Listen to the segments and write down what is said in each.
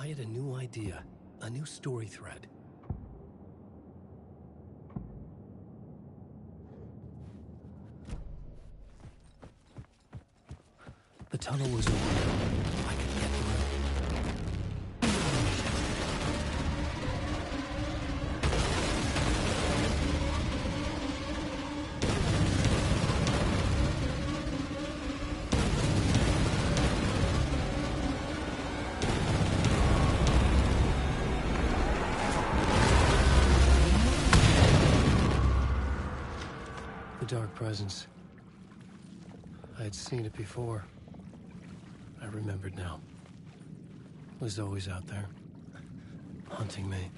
I had a new idea, a new story thread. The tunnel was open. I could get through. The dark presence. I had seen it before. I remembered now. It was always out there, hunting me.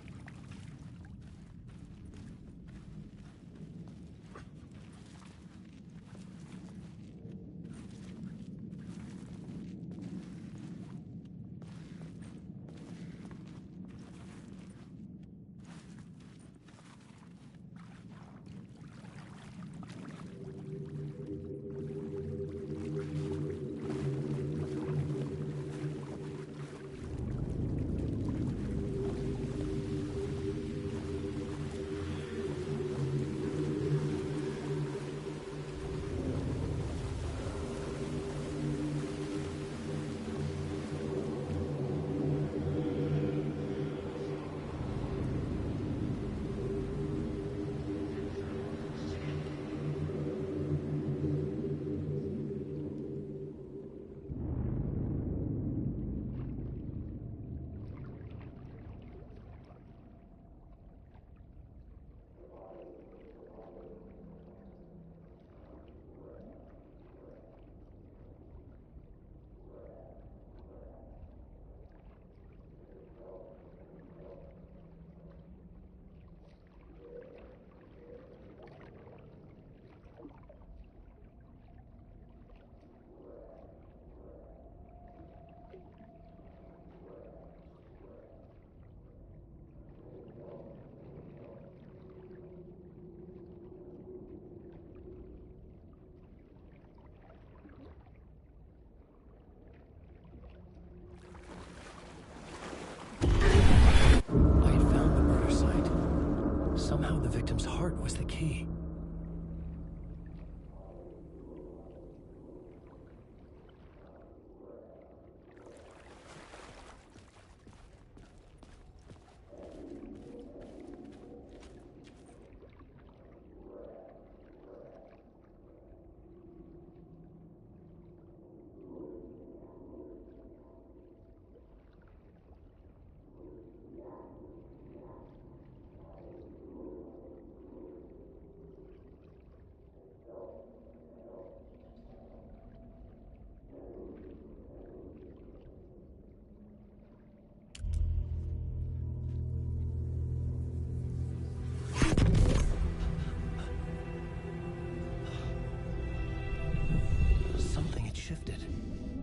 Somehow the victim's heart was the key.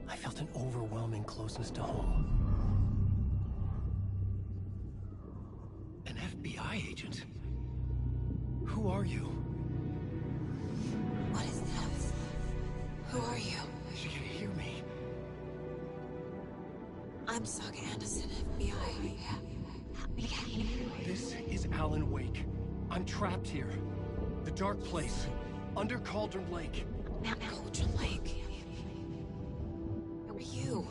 I felt an overwhelming closeness to home. An FBI agent? Who are you? What is this? Who are you? She can hear me. I'm Saga Anderson, FBI. This is Alan Wake. I'm trapped here. The dark place. Under Cauldron Lake. Cauldron Lake? Who are you?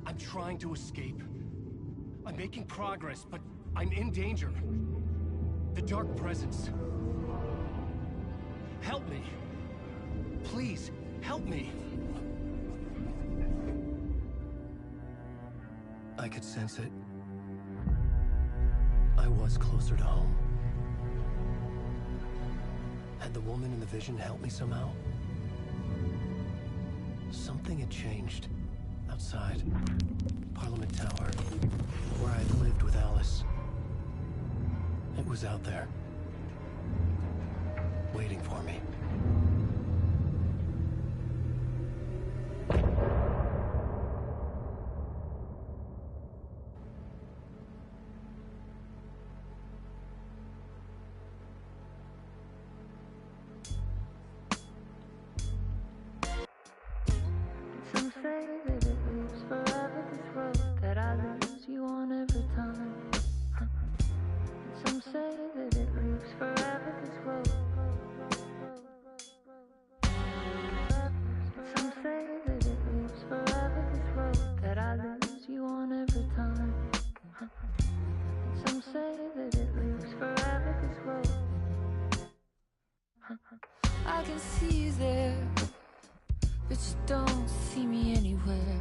I'm trying to escape. I'm making progress, but I'm in danger. The dark presence. Help me. Please, help me. I could sense it. I was closer to home. Had the woman in the vision helped me somehow? Something had changed. Outside. Parliament Tower. Where I'd lived with Alice. It was out there. Waiting for me. Some say that it moves forever, this road that I lose I can see you there, but you don't see me anywhere.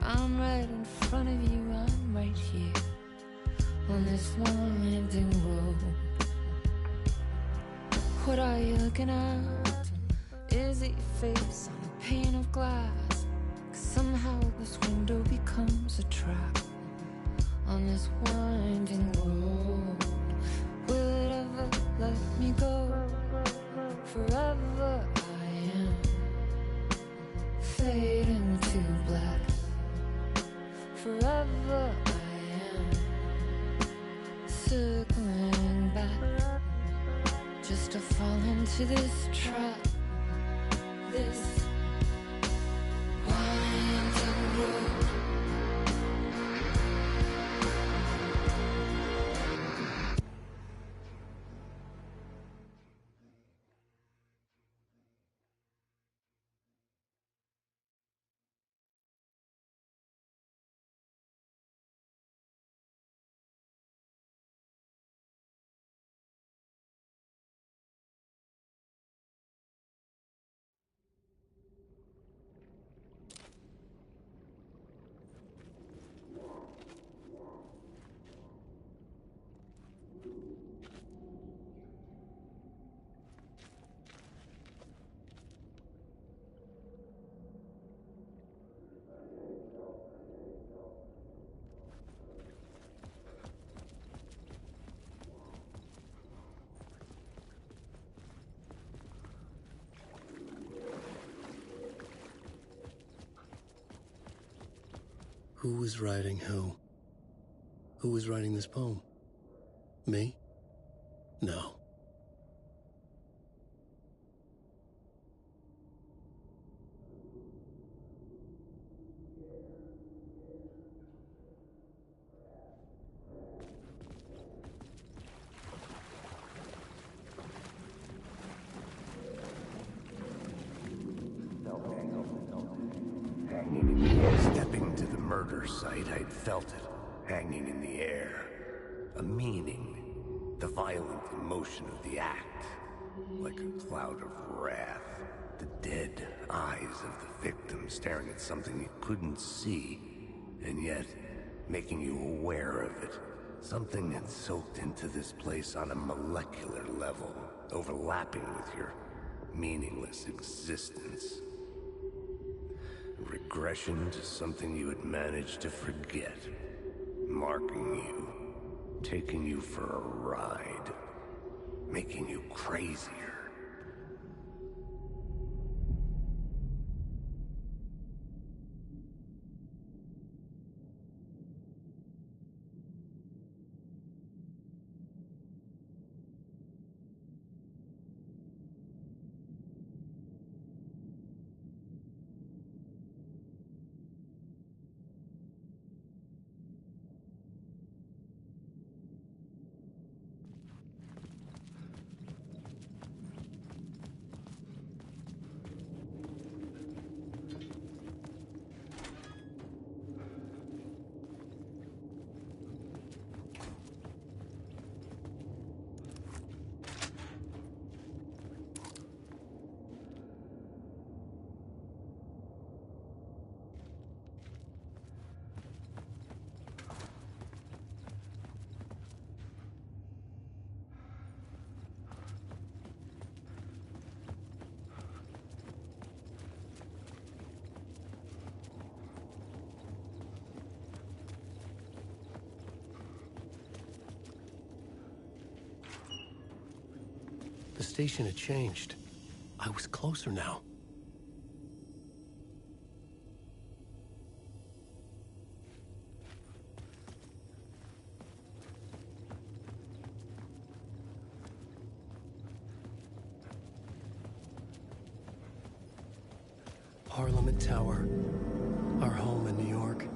I'm right in front of you, I'm right here on this winding road. What are you looking at? Is it your face on a pane of glass? 'Cause somehow this window becomes a trap on this winding road. Will it ever let me go? Forever I am fading to black. Forever I am circling back, just to fall into this trap, this winding road. Who was writing who? Who was writing this poem? Me? No. Hanging in the air. Stepping to the murder site, I'd felt it. Hanging in the air. A meaning. The violent emotion of the act. Like a cloud of wrath. The dead eyes of the victim staring at something you couldn't see. And yet, making you aware of it. Something had soaked into this place on a molecular level. Overlapping with your meaningless existence. Regression to something you had managed to forget. Marking you. Taking you for a ride. Making you crazier. The station had changed. I was closer now. Parliament Tower. Our home in New York.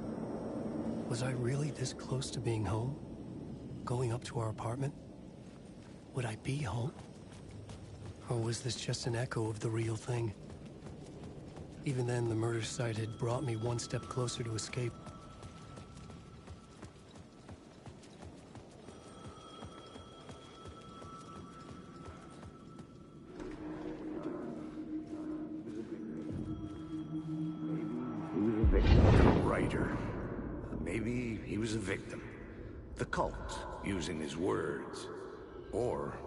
Was I really this close to being home? Going up to our apartment? Would I be home? Or was this just an echo of the real thing? Even then, the murder site had brought me one step closer to escape. leader. Maybe he was a victim. The cult, using his words. Or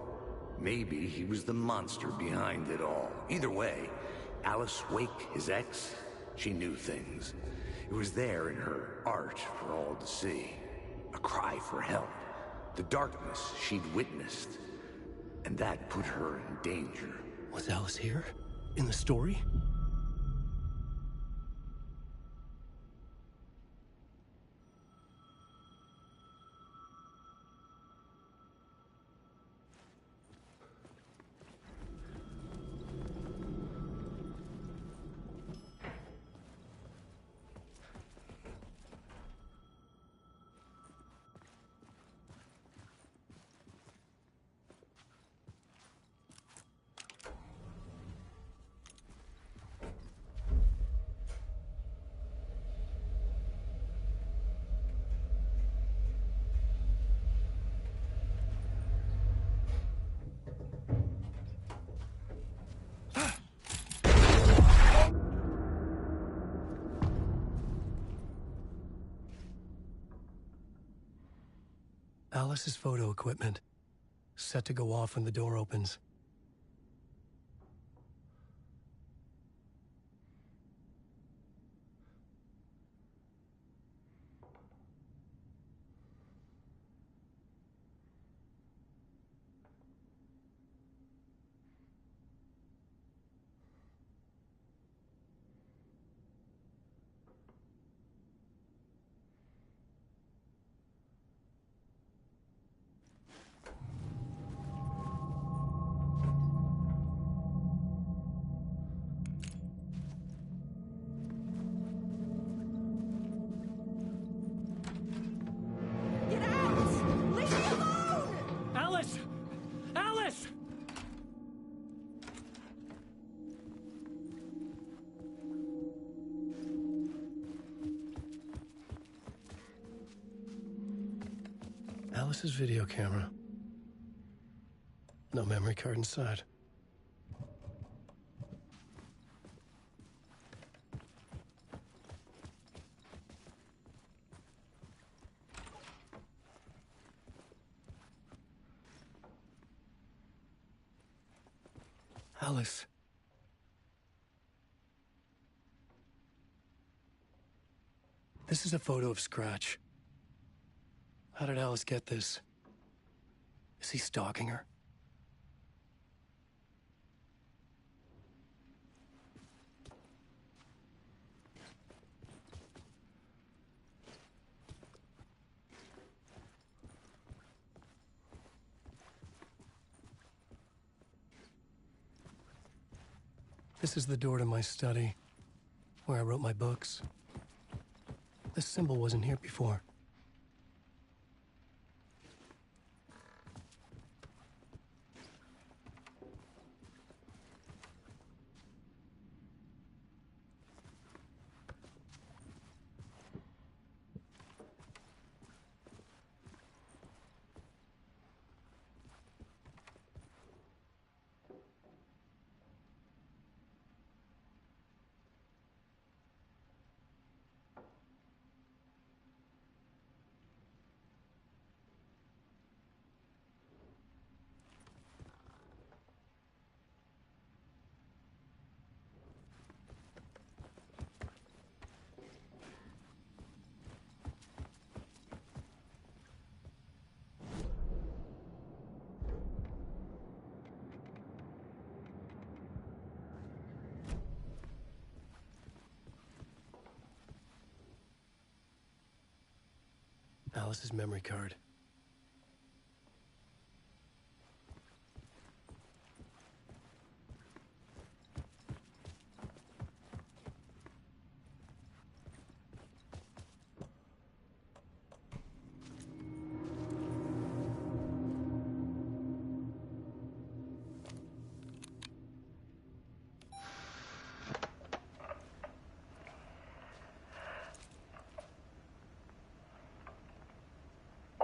maybe he was the monster behind it all. Either way, Alice Wake, his ex, she knew things. It was there in her art for all to see. A cry for help. The darkness she'd witnessed. And that put her in danger. Was Alice here? In the story? Alice's photo equipment. Set to go off when the door opens. Get out! Leave me alone! Alice! Alice! Alice's video camera. No memory card inside. Alice. This is a photo of Scratch. How did Alice get this? Is he stalking her? This is the door to my study, where I wrote my books. This symbol wasn't here before. Alice's memory card.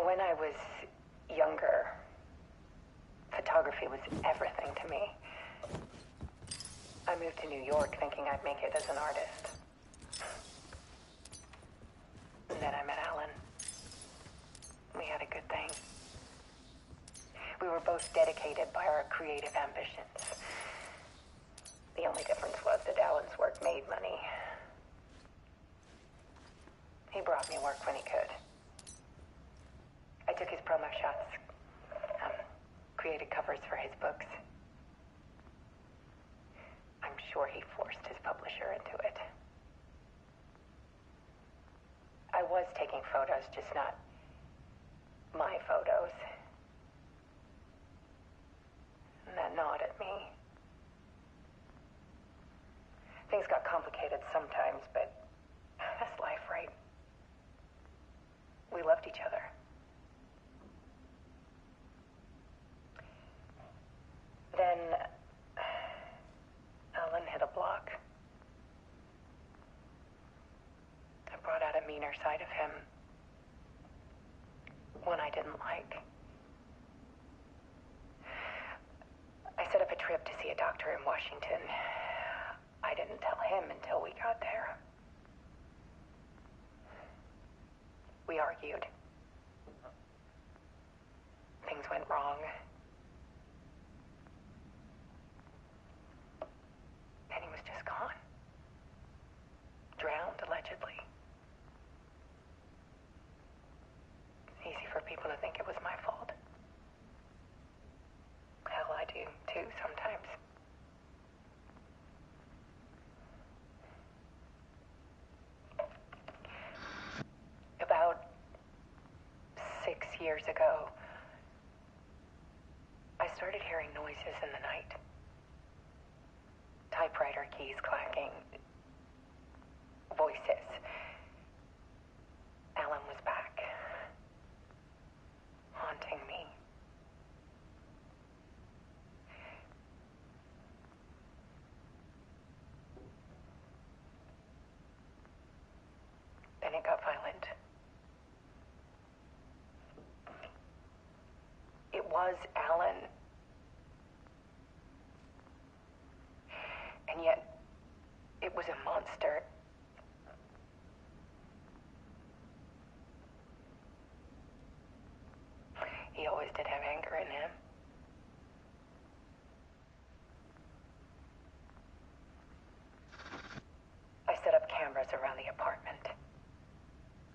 When I was younger, photography was everything to me. I moved to New York thinking I'd make it as an artist. then I met Alan. We had a good thing. We were both dedicated by our creative ambitions. The only difference was that Alan's work made money. He brought me work when he could. I took his promo shots, created covers for his books. I'm sure he forced his publisher into it. I was taking photos, just not my photos. And that gnawed at me. Things got complicated sometimes, but that's life, right? We loved each other. Then Alan hit a block. I brought out a meaner side of him. One I didn't like. I set up a trip to see a doctor in Washington. I didn't tell him until we got there. We argued. Things went wrong. And he was just gone. Drowned, allegedly. It's easy for people to think it was my fault. Hell, I do too sometimes. About 6 years ago, I started hearing noises in the night. Typewriter keys clacking. Voices. Alan was back. Haunting me. Then it got violent. It was Alan. And yet, it was a monster. He always did have anger in him. I set up cameras around the apartment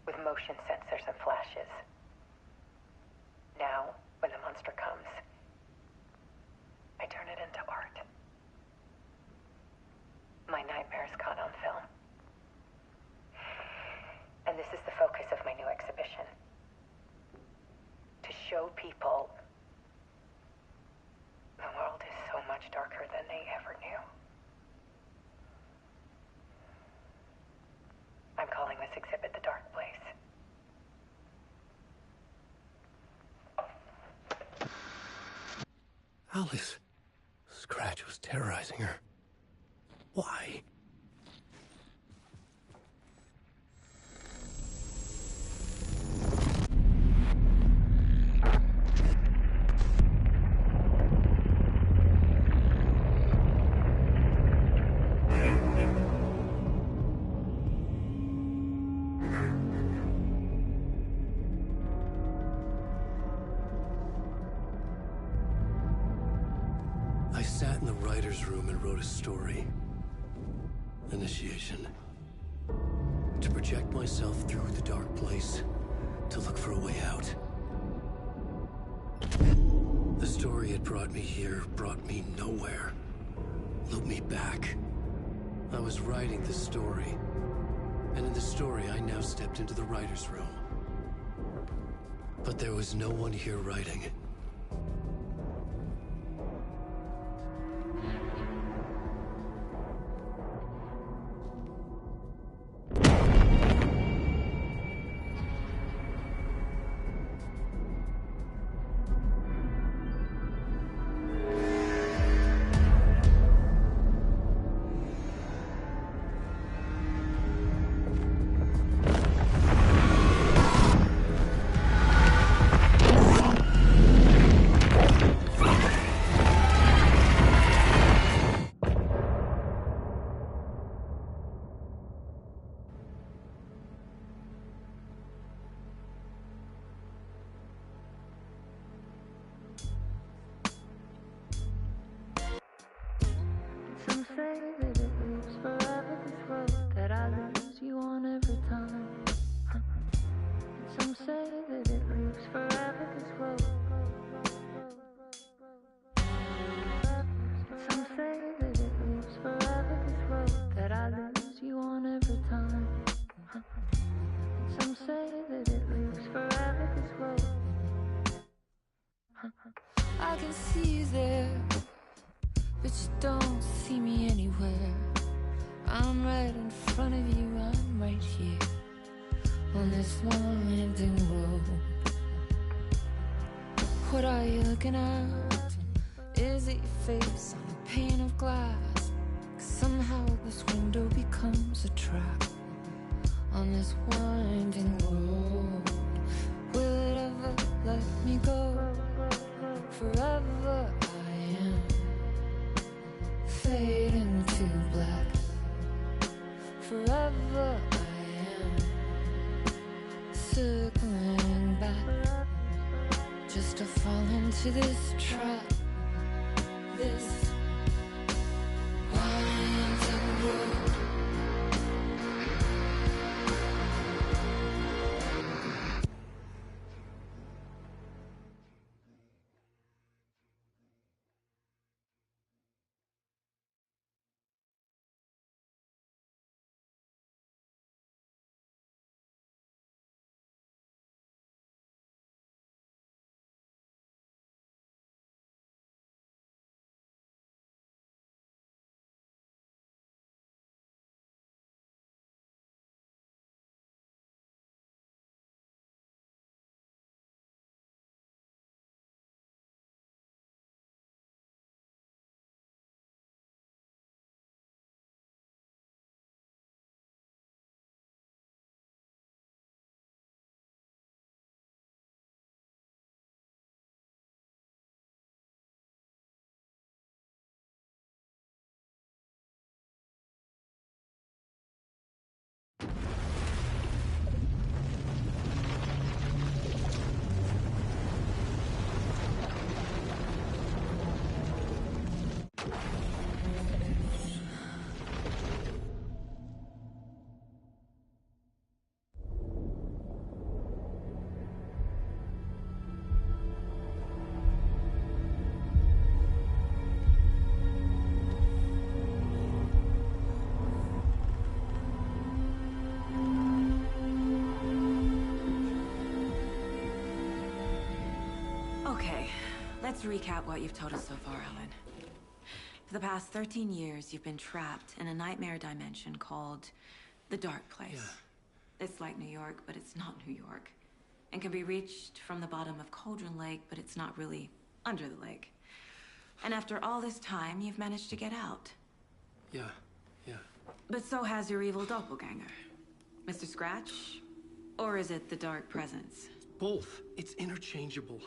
with motion sensors and flashes. Now, when the monster comes, I turn it into art. My nightmares caught on film. And this is the focus of my new exhibition. To show people the world is so much darker than they ever knew. I'm calling this exhibit The Dark Place. Alice. Scratch was terrorizing her. Why? I sat in the writer's room and wrote a story. Initiation. To project myself through the dark place, to look for a way out. The story had brought me here, brought me nowhere. Looped me back. I was writing the story. And in the story, I now stepped into the writer's room. But there was no one here writing. I can see you there, but you don't see me anywhere. I'm right in front of you, I'm right here on this winding road. What are you looking at? Is it your face on a pane of glass? 'Cause somehow this window becomes a trap on this winding road. Will it ever let me go? Forever I am fading to black. Forever I am circling back, just to fall into this trap. This winding road. Okay, let's recap what you've told us so far, Alan. For the past 13 years, you've been trapped in a nightmare dimension called the Dark Place. Yeah. It's like New York, but it's not New York. And can be reached from the bottom of Cauldron Lake, but it's not really under the lake. And after all this time, you've managed to get out. Yeah. But so has your evil doppelganger. Mr. Scratch? Or is it the Dark Presence? Both. It's interchangeable.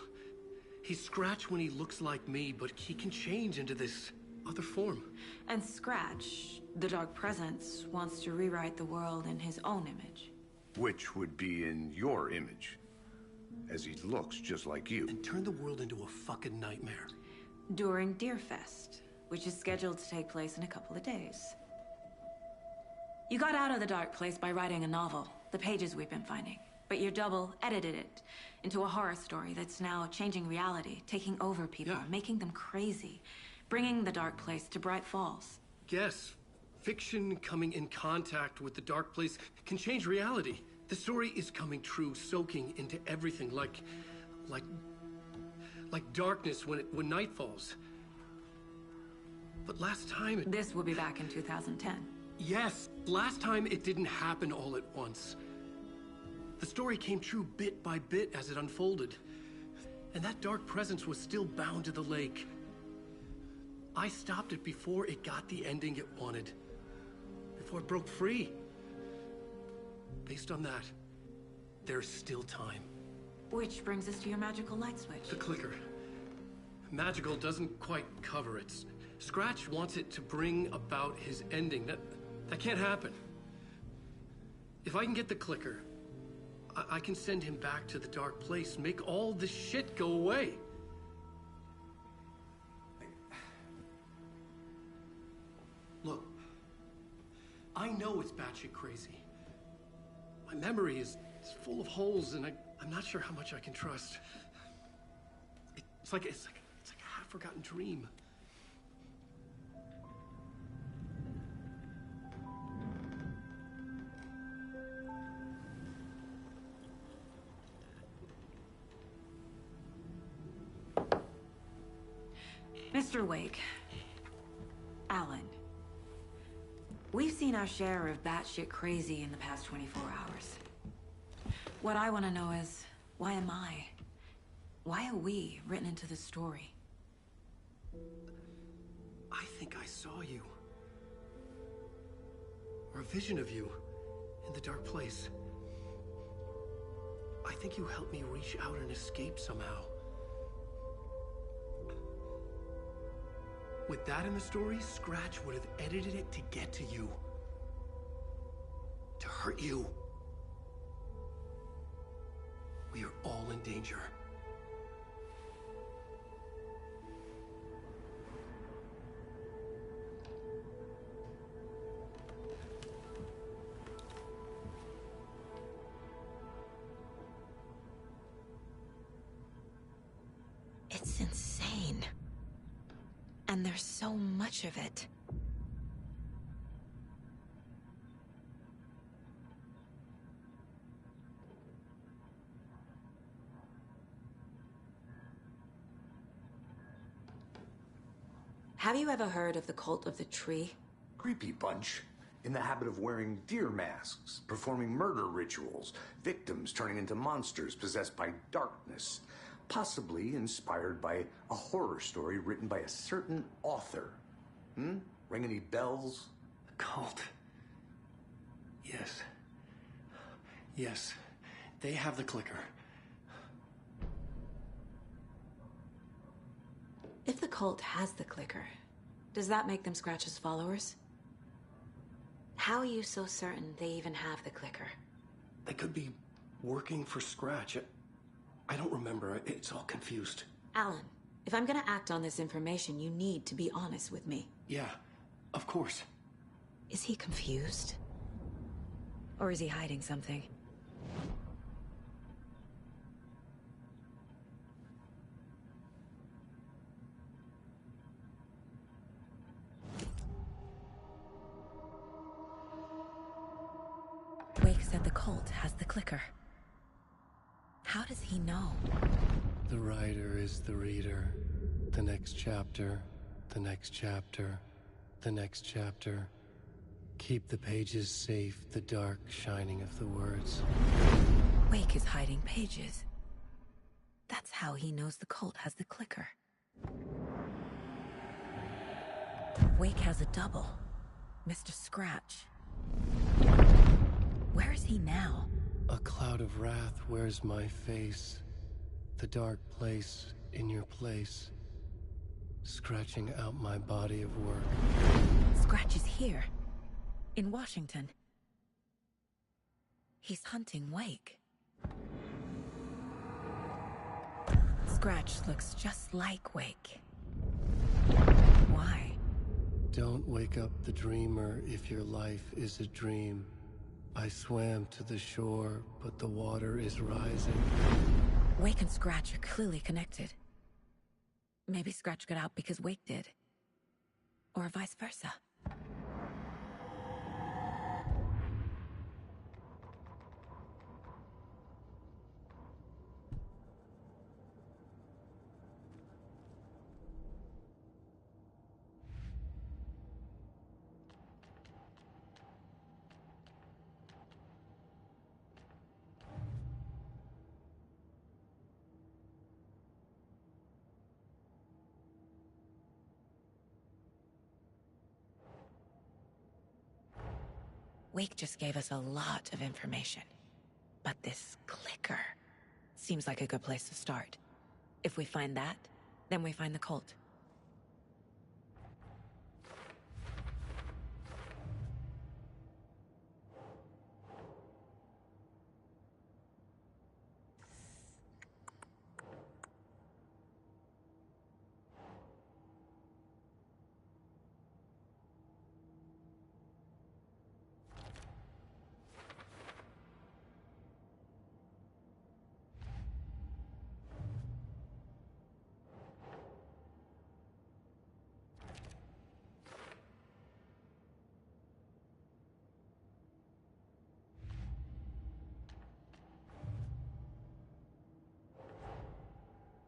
He's Scratch when he looks like me, but he can change into this other form. And Scratch, the Dark Presence, wants to rewrite the world in his own image. Which would be in your image, as he looks just like you. And turn the world into a fucking nightmare. During Deerfest, which is scheduled to take place in a couple of days. You got out of the Dark Place by writing a novel, the pages we've been finding. But your double edited it into a horror story that's now changing reality, taking over people, Yeah. making them crazy, bringing the Dark Place to Bright Falls. Yes, fiction coming in contact with the Dark Place can change reality. The story is coming true, soaking into everything, like darkness when night falls. But last time This will be back in 2010. Yes, last time it didn't happen all at once. The story came true bit by bit as it unfolded. And that dark presence was still bound to the lake. I stopped it before it got the ending it wanted. Before it broke free. Based on that, there's still time. Which brings us to your magical light switch. The clicker. Magical doesn't quite cover it. Scratch wants it to bring about his ending. That can't happen. If I can get the clicker, I can send him back to the Dark Place, make all this shit go away. Look, I know it's batshit crazy. My memory is full of holes, and I'm not sure how much I can trust. It's like a half-forgotten dream. Mr. Wake. Alan. We've seen our share of batshit crazy in the past 24 hours. What I want to know is, why am I? Why are we written into the story? I think I saw you. Or a vision of you in the dark place. I think you helped me reach out and escape somehow. With that in the story, Scratch would have edited it to get to you. To hurt you. We are all in danger. It's insane. And there's so much of it. Have you ever heard of the Cult of the Tree? Creepy bunch. In the habit of wearing deer masks, performing murder rituals, victims turning into monsters possessed by darkness. Possibly inspired by a horror story written by a certain author. Ring any bells? A cult. Yes. Yes. They have the clicker. If the cult has the clicker, does that make them Scratch's followers? How are you so certain they even have the clicker? They could be working for Scratch. I don't remember. It's all confused. Alan, if I'm gonna act on this information, you need to be honest with me. Yeah, of course. Is he confused? Or is he hiding something? Wake said the cult has the clicker. How does he know? The writer is the reader. The next chapter, the next chapter, the next chapter. Keep the pages safe, the dark shining of the words. Wake is hiding pages. That's how he knows the cult has the clicker. Wake has a double. Mr. Scratch. Where is he now? A cloud of wrath wears my face. The dark place in your place. Scratching out my body of work. Scratch is here. In Washington. He's hunting Wake. Scratch looks just like Wake. Why? Don't wake up the dreamer if your life is a dream. I swam to the shore, but the water is rising. Wake and Scratch are clearly connected. Maybe Scratch got out because Wake did. Or vice versa. Wake just gave us a lot of information. But this clicker seems like a good place to start. If we find that, then we find the cult.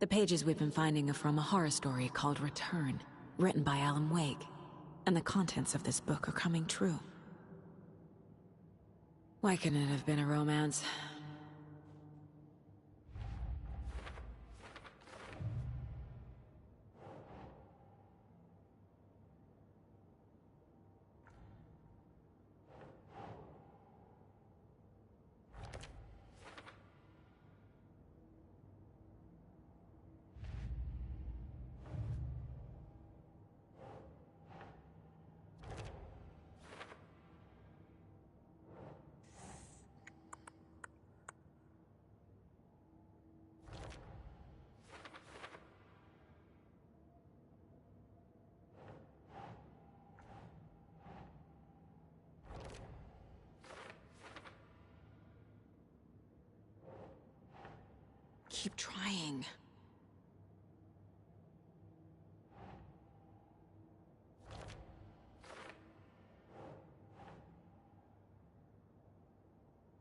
The pages we've been finding are from a horror story called Return, written by Alan Wake. And the contents of this book are coming true. Why couldn't it have been a romance? Keep trying.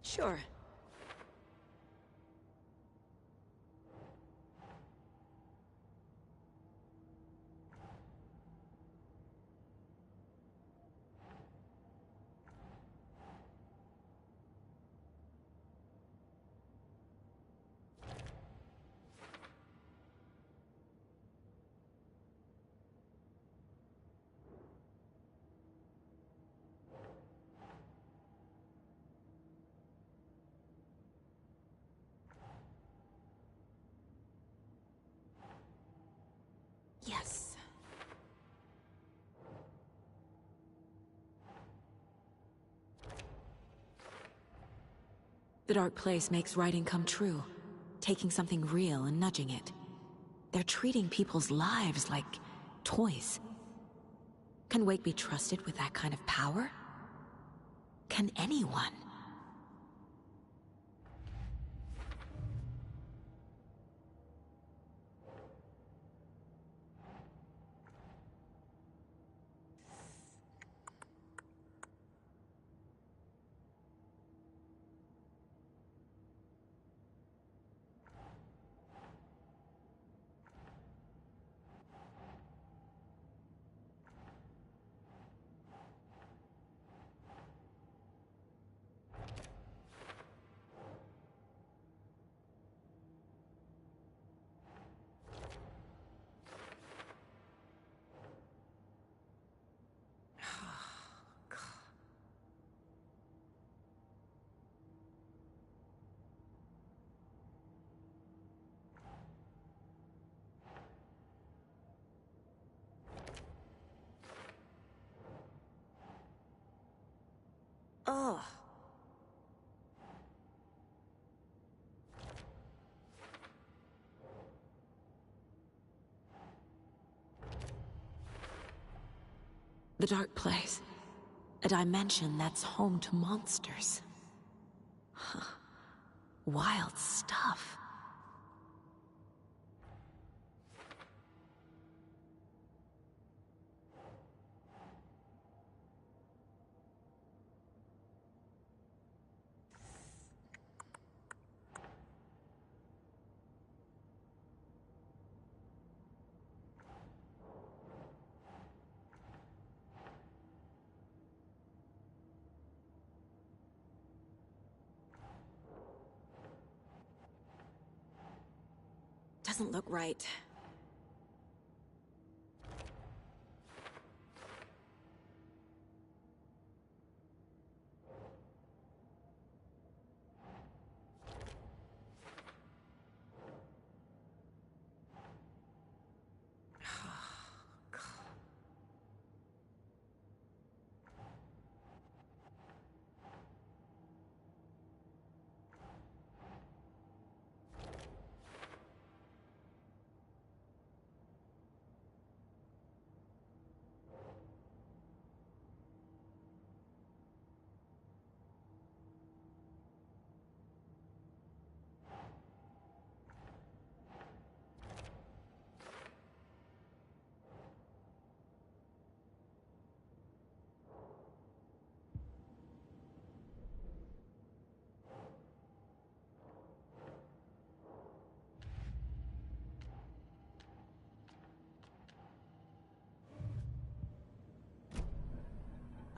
Sure. Yes. The dark place makes writing come true, taking something real and nudging it. They're treating people's lives like toys. Can Wake be trusted with that kind of power? Can anyone? Ugh. The dark place. A dimension that's home to monsters. Huh. Wild stuff. Doesn't look right.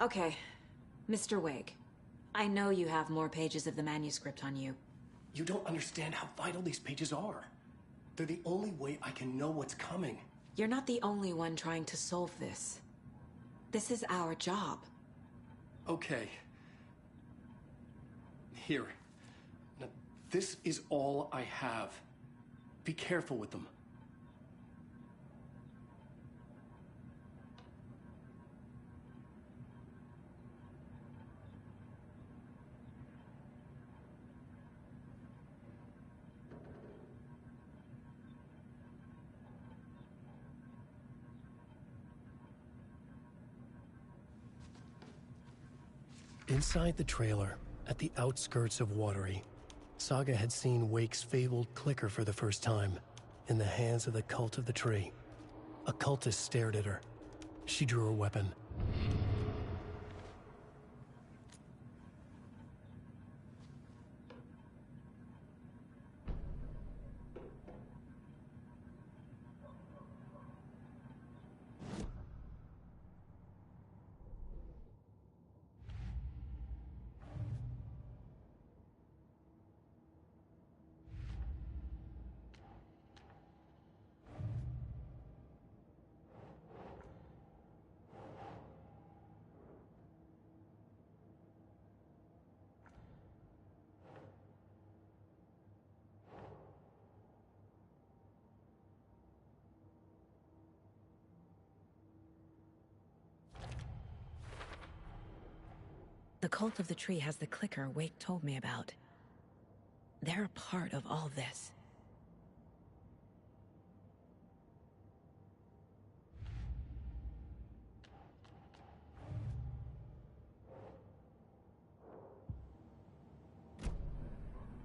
Okay, Mr. Wake. I know you have more pages of the manuscript on you. You don't understand how vital these pages are. They're the only way I can know what's coming. You're not the only one trying to solve this. This is our job. Okay. Here. Now, this is all I have. Be careful with them. Inside the trailer, at the outskirts of Watery, Saga had seen Wake's fabled clicker for the first time, in the hands of the Cult of the Tree. A cultist stared at her. She drew her weapon. The Cult of the Tree has the clicker Wake told me about. They're a part of all this.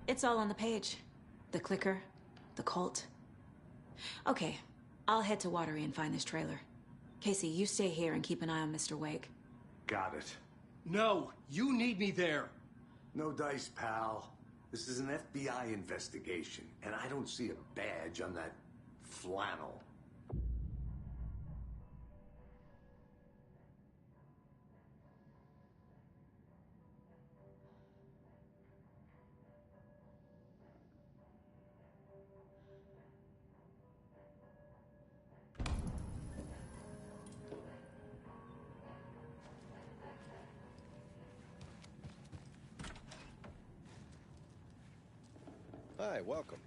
It's all on the page. The clicker, the cult. Okay, I'll head to Watery and find this trailer. Casey, you stay here and keep an eye on Mr. Wake. Got it. No! You need me there! No dice, pal. This is an FBI investigation, and I don't see a badge on that flannel. Hi, welcome.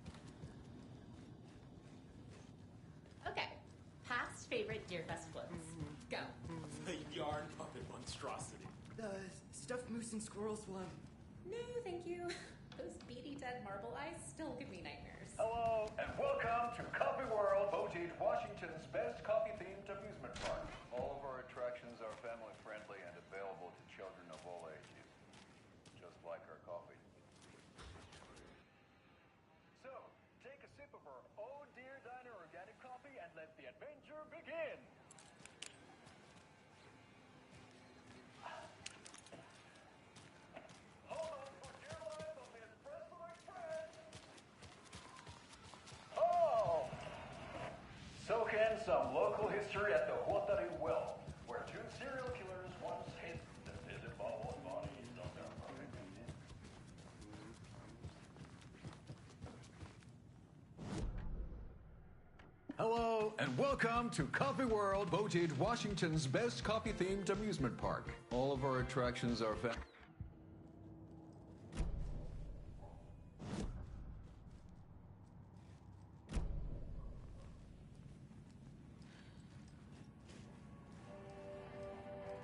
Okay. Past favorite Deerfest floats. Go. The yarn puppet monstrosity. The stuffed moose and squirrels one. No, thank you. Those beady dead marble eyes still give me nightmares. Hello, and welcome to Coffee World, voted Washington's best coffee-themed amusement park. All of our attractions are family-friendly and available to children of all ages, just like our coffee. So, take a sip of our Oh Dear Diner organic coffee and let the adventure begin! Hold on for dear life on the Espresso Express! Oh! Soak in some local history at the Watery Well, where two serial killers once hid the visible bodies of their victims. Hello, and welcome to Coffee World, voted Washington's best coffee-themed amusement park. All of our attractions are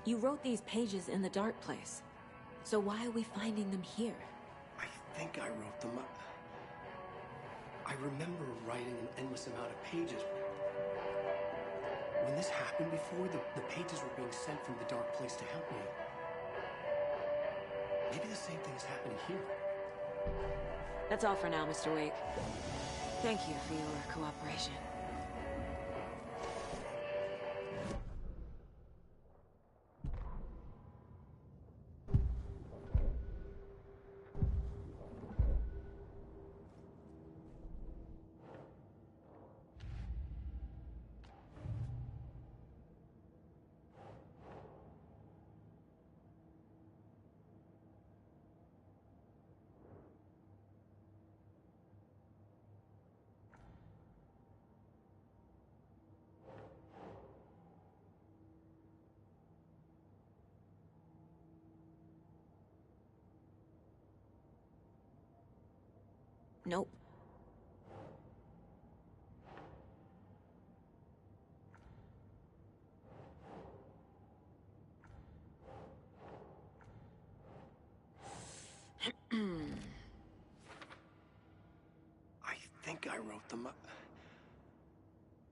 You wrote these pages in the dark place. So why are we finding them here? I think I wrote them. I remember writing an endless amount of pages. When this happened before, the pages were being sent from the dark place to help me. Maybe the same thing is happening here. That's all for now, Mr. Wake. Thank you for your cooperation. Nope. I think I wrote them.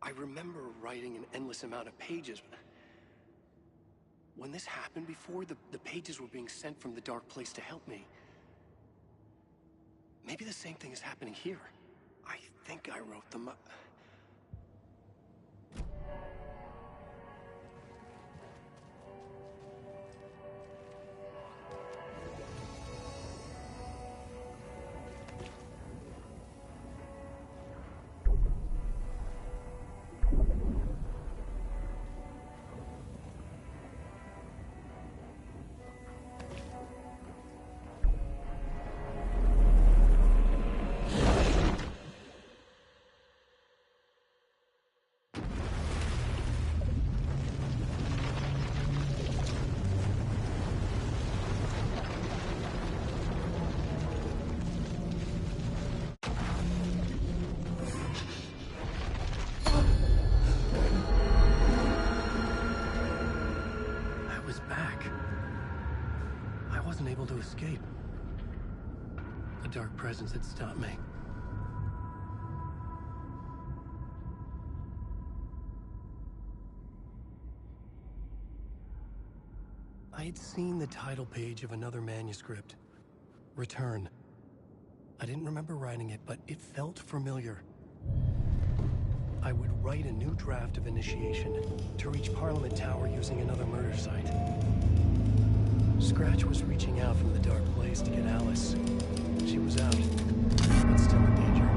I remember writing an endless amount of pages. When this happened before, the pages were being sent from the dark place to help me. Maybe the same thing is happening here. I think I wrote them. Able to escape. A dark presence had stopped me. I had seen the title page of another manuscript, Return. I didn't remember writing it, but it felt familiar. I would write a new draft of Initiation to reach Parliament Tower using another murder site. Scratch was reaching out from the dark place to get Alice. She was out, but still in danger.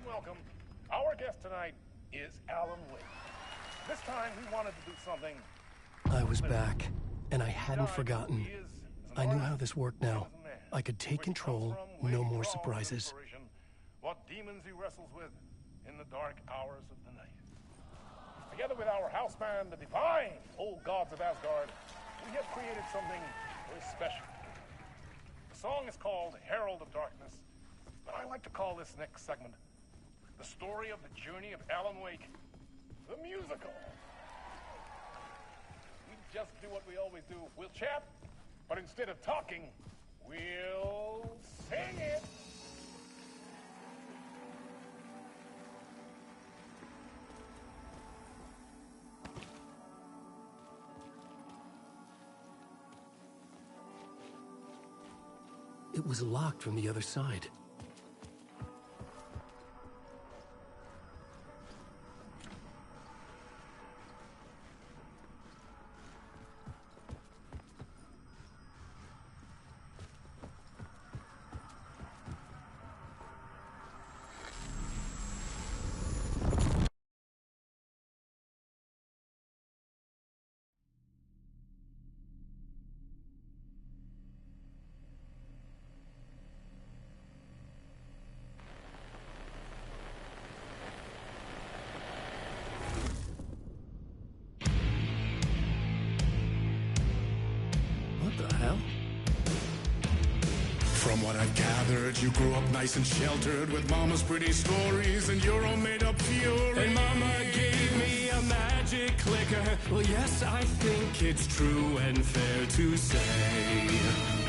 Welcome. Our guest tonight is Alan Wake. This time we wanted to do something. I was back, and I hadn't forgotten. I knew how this worked now. I could take control, no more surprises. What demons he wrestles with in the dark hours of the night. Together with our house band, the divine old gods of Asgard, we have created something very special. The song is called Herald of Darkness, but I like to call this next segment the story of the journey of Alan Wake, the musical. We just do what we always do. We'll chat, but instead of talking, we'll sing it. It was locked from the other side. From what I've gathered, you grew up nice and sheltered with mama's pretty stories and your own made-up fury. And mama gave me a magic clicker. Well, yes, I think it's true and fair to say